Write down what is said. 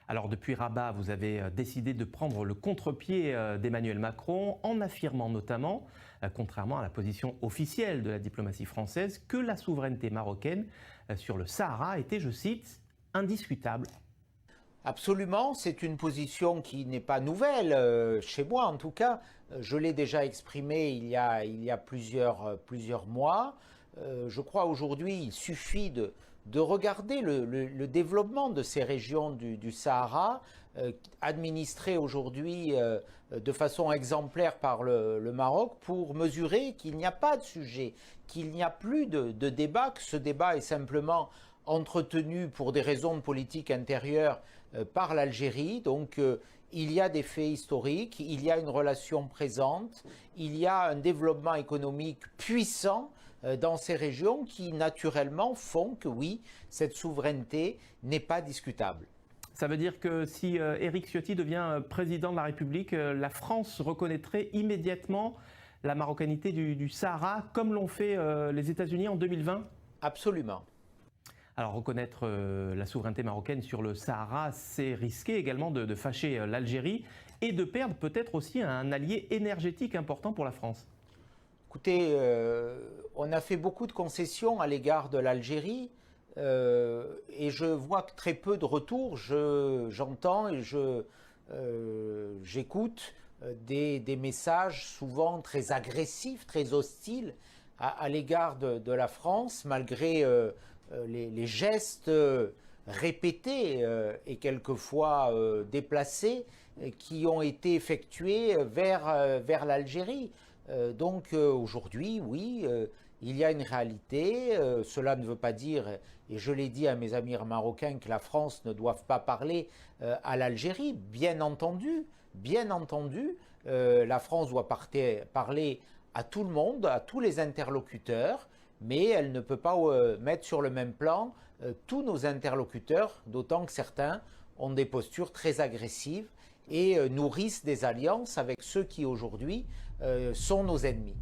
Alors depuis Rabat, vous avez décidé de prendre le contre-pied d'Emmanuel Macron en affirmant notamment, contrairement à la position officielle de la diplomatie française, que la souveraineté marocaine sur le Sahara était, je cite, indiscutable. Absolument, c'est une position qui n'est pas nouvelle, chez moi en tout cas. Je l'ai déjà exprimée il y a plusieurs mois. Je crois aujourd'hui il suffit de regarder le développement de ces régions du Sahara, administrées aujourd'hui de façon exemplaire par le Maroc, pour mesurer qu'il n'y a pas de sujet, qu'il n'y a plus de débat, que ce débat est simplement entretenu pour des raisons de politique intérieure par l'Algérie. Donc il y a des faits historiques, il y a une relation présente, il y a un développement économique puissant dans ces régions qui naturellement font que oui, cette souveraineté n'est pas discutable. Ça veut dire que si Éric Ciotti devient président de la République, la France reconnaîtrait immédiatement la marocanité du Sahara, comme l'ont fait les États-Unis en 2020 ? Absolument. Alors reconnaître la souveraineté marocaine sur le Sahara, c'est risquer également de fâcher l'Algérie et de perdre peut-être aussi un allié énergétique important pour la France. Écoutez, on a fait beaucoup de concessions à l'égard de l'Algérie et je vois que très peu de retours. J'entends et j'écoute des messages souvent très agressifs, très hostiles à l'égard de la France, malgré les gestes répétés et quelquefois déplacés qui ont été effectués vers l'Algérie. Donc aujourd'hui, oui, il y a une réalité. Cela ne veut pas dire, et je l'ai dit à mes amis marocains, que la France ne doive pas parler à l'Algérie. Bien entendu, la France doit parler à tout le monde, à tous les interlocuteurs, mais elle ne peut pas mettre sur le même plan tous nos interlocuteurs, d'autant que certains ont des postures très agressives et nourrissent des alliances avec ceux qui aujourd'hui sont nos ennemis.